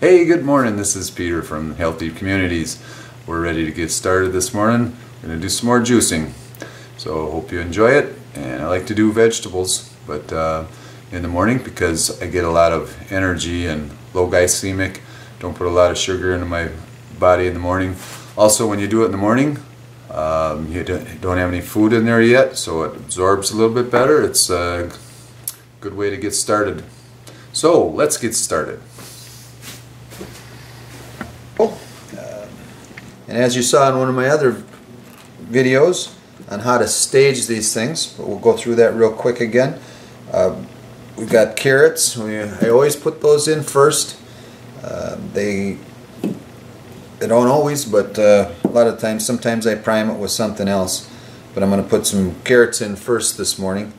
Hey, good morning. This is Peter from Healthy Communities. We're ready to get started this morning. We're going to do some more juicing. So hope you enjoy it. And I like to do vegetables, but in the morning because I get a lot of energy and low glycemic. Don't put a lot of sugar into my body in the morning. Also, when you do it in the morning, you don't have any food in there yet, so it absorbs a little bit better. It's a good way to get started. So let's get started. And as you saw in one of my other videos on how to stage these things, but we'll go through that real quick again. We've got carrots. I always put those in first. They don't always, but a lot of times, sometimes I prime it with something else. But I'm going to put some carrots in first this morning.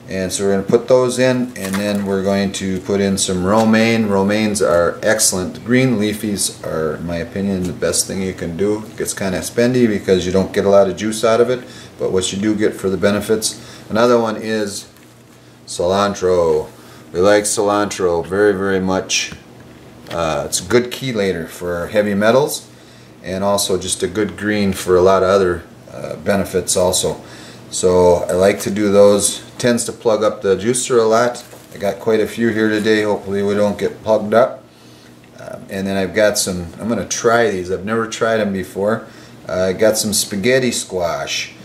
And so we're going to put those in, and then we're going to put in some romaine. Romaines are excellent. Green leafies are, in my opinion, the best thing you can do. It gets kind of spendy because you don't get a lot of juice out of it, but what you do get for the benefits. Another one is cilantro. We like cilantro very, very much. It's a good chelator for heavy metals, and also just a good green for a lot of other benefits also. So I like to do those. Tends to plug up the juicer a lot. I got quite a few here today. Hopefully we don't get plugged up. And then I've got some, I'm going to try these. I've never tried them before. I got some spaghetti squash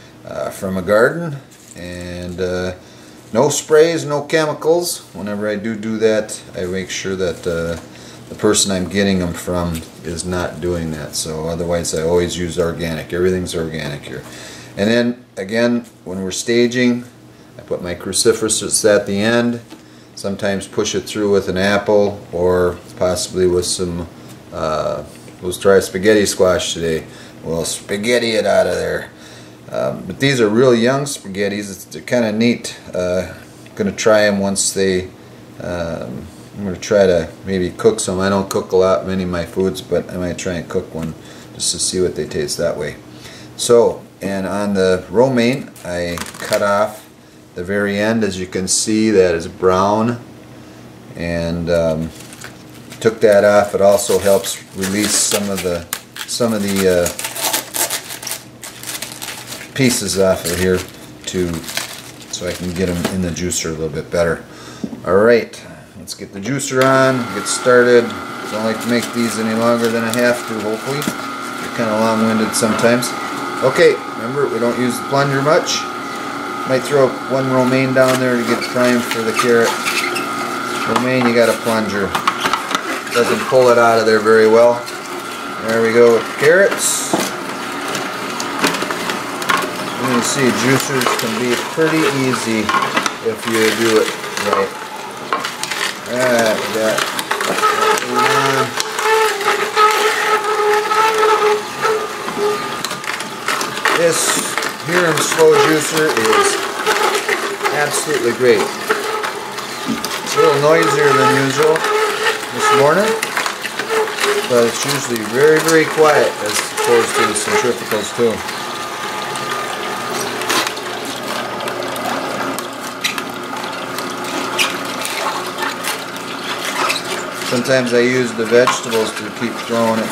from a garden, and no sprays, no chemicals. Whenever I do that, I make sure that the person I'm getting them from is not doing that. So otherwise I always use organic. Everything's organic here. And then again, when we're staging, I put my cruciferous at the end. Sometimes push it through with an apple, or possibly with some, let's try spaghetti squash today. We'll spaghetti it out of there. But these are real young spaghettis. They're kind of neat. I'm going to try them once they, I'm going to try to maybe cook some. I don't cook a lot, many of my foods, but I might try and cook one just to see what they taste that way. So, and on the romaine, I cut off the very end. As you can see, that is brown, and took that off. It also helps release some of the pieces off of here too, so I can get them in the juicer a little bit better. Alright, let's get the juicer on, get started. I don't like to make these any longer than I have to, hopefully. They're kind of long-winded sometimes. Okay, remember, we don't use the plunger much. Might throw one romaine down there to get primed for the carrot. Romaine, you got a plunger. Doesn't pull it out of there very well. There we go with the carrots. And you see, juicers can be pretty easy if you do it right. Alright, we got that going on. This here in slow juicer is absolutely great. It's a little noisier than usual this morning, but it's usually very, very quiet as opposed to the centrifugals too. Sometimes I use the vegetables to keep throwing it,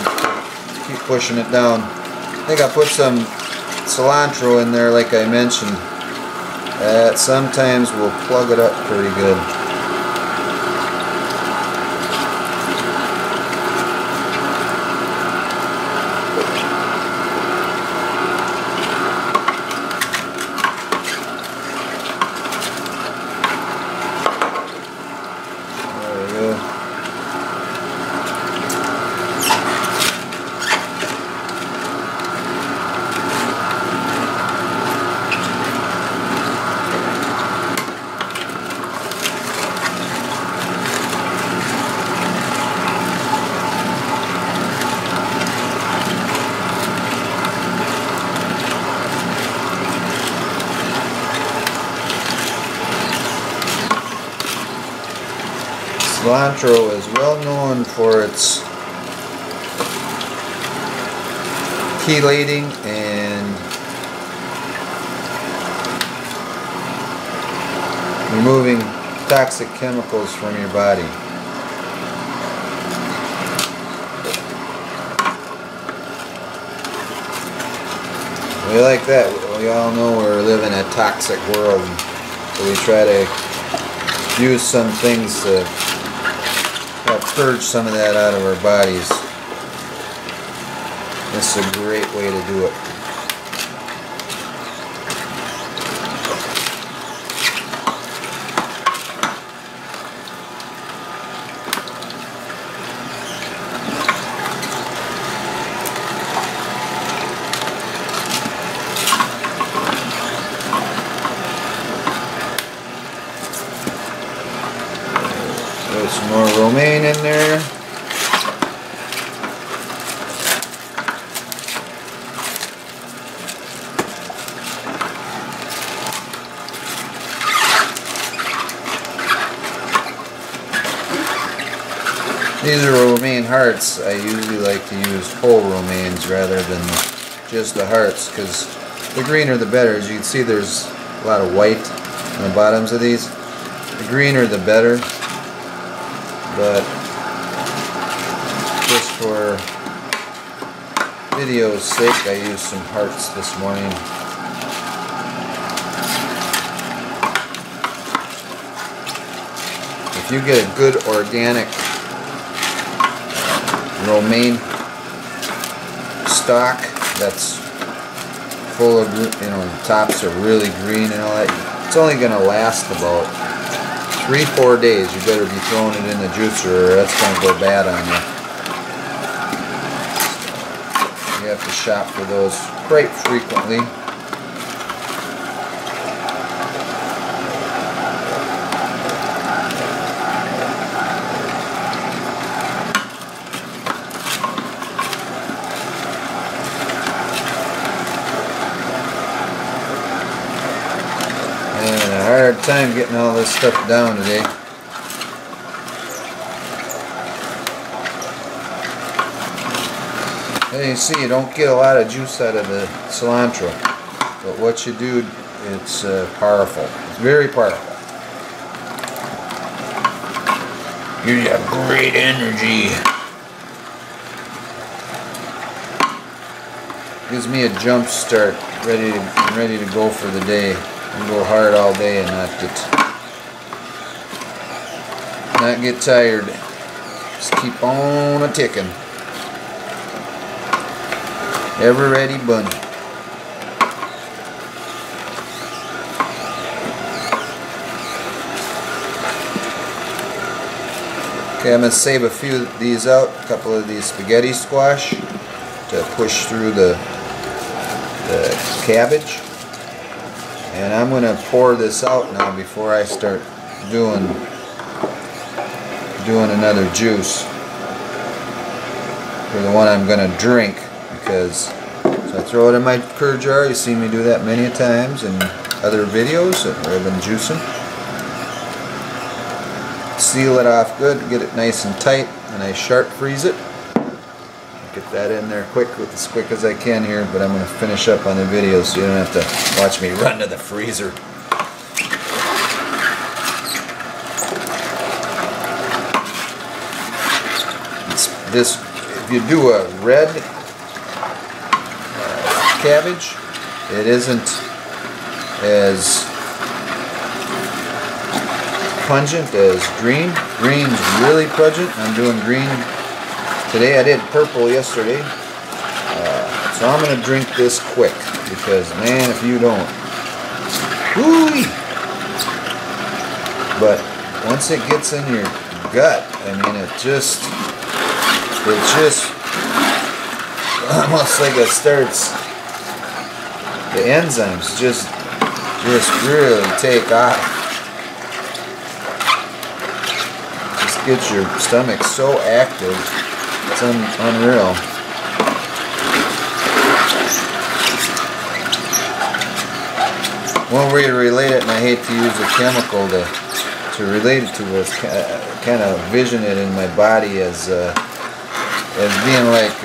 keep pushing it down. I think I put some cilantro in there, like I mentioned. That sometimes will plug it up pretty good. There we go. Cilantro is well known for its chelating and removing toxic chemicals from your body. We like that. We all know we're living in a toxic world, so we try to use some things to help purge some of that out of our bodies. This is a great way to do it. Throw some more romaine in there. These are romaine hearts. I usually like to use whole romaines rather than just the hearts, because the greener the better. As you can see, there's a lot of white on the bottoms of these. The greener the better, but just for video's sake, I used some hearts this morning. If you get a good organic romaine stock that's full of, you know, the tops are really green and all that, it's only going to last about 3-4 days. You better be throwing it in the juicer or that's going to go bad on you. You have to shop for those quite frequently. Hard time getting all this stuff down today. And you see, you don't get a lot of juice out of the cilantro, but what you do, it's powerful. It's very powerful. Gives you great energy. Gives me a jump start, ready to go for the day. And go hard all day and not get tired. Just keep on a ticking. Ever ready bunny. Okay, I'm going to save a few of these out, a couple of these spaghetti squash to push through the cabbage. And I'm going to pour this out now before I start doing another juice for the one I'm going to drink, because so I throw it in my curd jar. You've seen me do that many times in other videos where I've been juicing. Seal it off good, get it nice and tight, and I sharp freeze it. Get that in there as quick as I can here, but I'm going to finish up on the video so you don't have to watch me run to the freezer. If you do a red cabbage, it isn't as pungent as green. Green's really pungent. I'm doing green today. I did purple yesterday, so I'm going to drink this quick, because man, if you don't, whoo-wee. But once it gets in your gut, I mean, it's just almost like it starts, the enzymes just really take off. Just gets your stomach so active. It's unreal. One way to relate it, and I hate to use a chemical to relate it to, is kind of vision it in my body as being like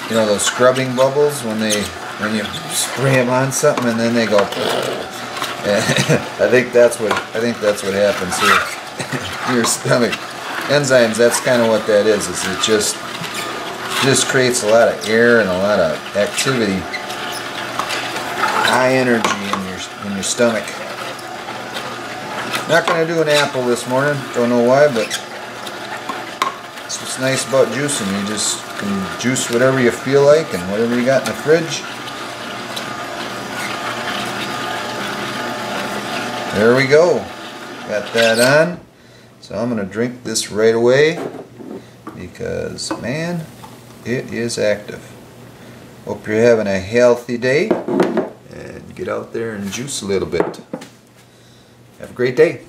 you know, those scrubbing bubbles when you spray them on something and then they go. I think that's what happens here. Your stomach enzymes. That's kind of what that is. It just creates a lot of air and a lot of activity high energy in your stomach. Not going to do an apple this morning. Don't know why, but that's what's nice about juicing. You just can juice whatever you feel like and whatever you got in the fridge. There we go. Got that on. So I'm going to drink this right away because, man, it is active. Hope you're having a healthy day and get out there and juice a little bit. Have a great day.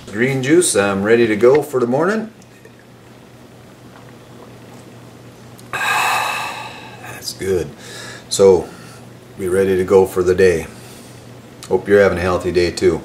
Green juice, I'm ready to go for the morning. That's good. So, be ready to go for the day. Hope you're having a healthy day too.